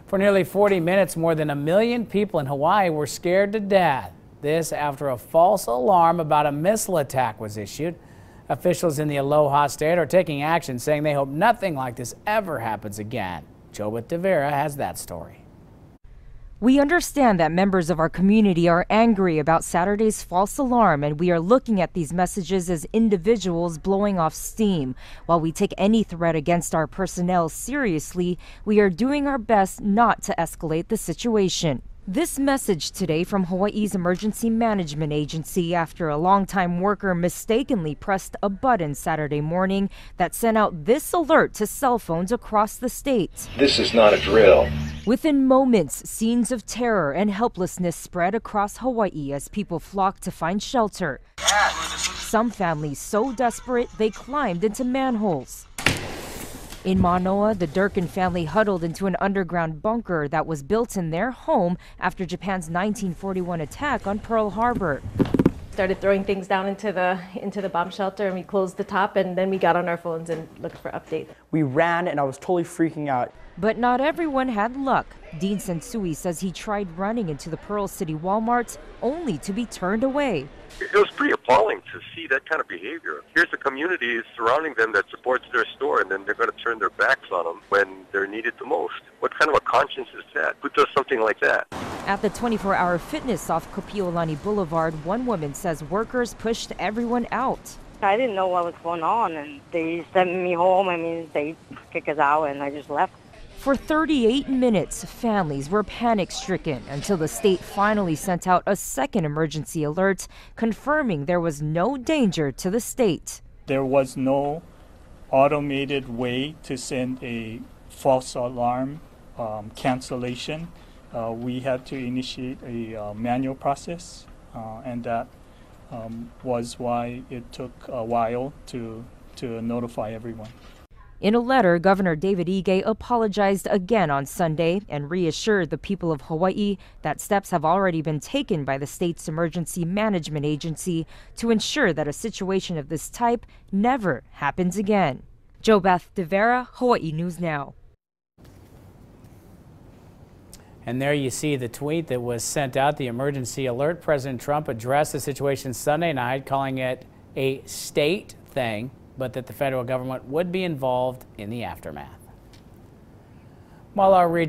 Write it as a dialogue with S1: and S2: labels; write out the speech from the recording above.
S1: For nearly 40 minutes, more than 1 million people in Hawaii were scared to death. This after a false alarm about a missile attack was issued. Officials in the Aloha State are taking action, saying they hope nothing like this ever happens again. Jobeth Devera has that story.
S2: We understand that members of our community are angry about Saturday's false alarm, and we are looking at these messages as individuals blowing off steam. While we take any threat against our personnel seriously, we are doing our best not to escalate the situation. This message today from Hawaii's Emergency Management Agency after a longtime worker mistakenly pressed a button Saturday morning that sent out this alert to cell phones across the state.
S3: This is not a drill.
S2: Within moments, scenes of terror and helplessness spread across Hawaii as people flocked to find shelter. Some families so desperate they climbed into manholes. In Manoa, the Durkin family huddled into an underground bunker that was built in their home after Japan's 1941 attack on Pearl Harbor.
S4: Started throwing things down into the bomb shelter, and we closed the top, and then we got on our phones and looked for updates.
S5: We ran, and I was totally freaking out.
S2: But not everyone had luck. Dean Sensui says he tried running into the Pearl City Walmart only to be turned away.
S6: It was pretty appalling to see that kind of behavior. Here's a community surrounding them that supports their store, and then they're going to turn their backs on them when they're needed the most. What kind of a conscience is that? Who does something like that?
S2: At the 24-hour fitness off Kopiolani Boulevard, one woman says workers pushed everyone out.
S7: I didn't know what was going on, and they sent me home. They kicked us out, and I just left.
S2: For 38 minutes, families were panic-stricken until the state finally sent out a second emergency alert, confirming there was no danger to the state.
S8: There was no automated way to send a false alarm cancellation. We had to initiate a manual process, and that was why it took a while to notify everyone.
S2: In a letter, Governor David Ige apologized again on Sunday and reassured the people of Hawaii that steps have already been taken by the state's Emergency Management Agency to ensure that a situation of this type never happens again. Jobeth Devera, Hawaii News Now.
S1: And there you see the tweet that was sent out, the emergency alert. President Trump addressed the situation Sunday night, calling it a state thing, but that the federal government would be involved in the aftermath. While our region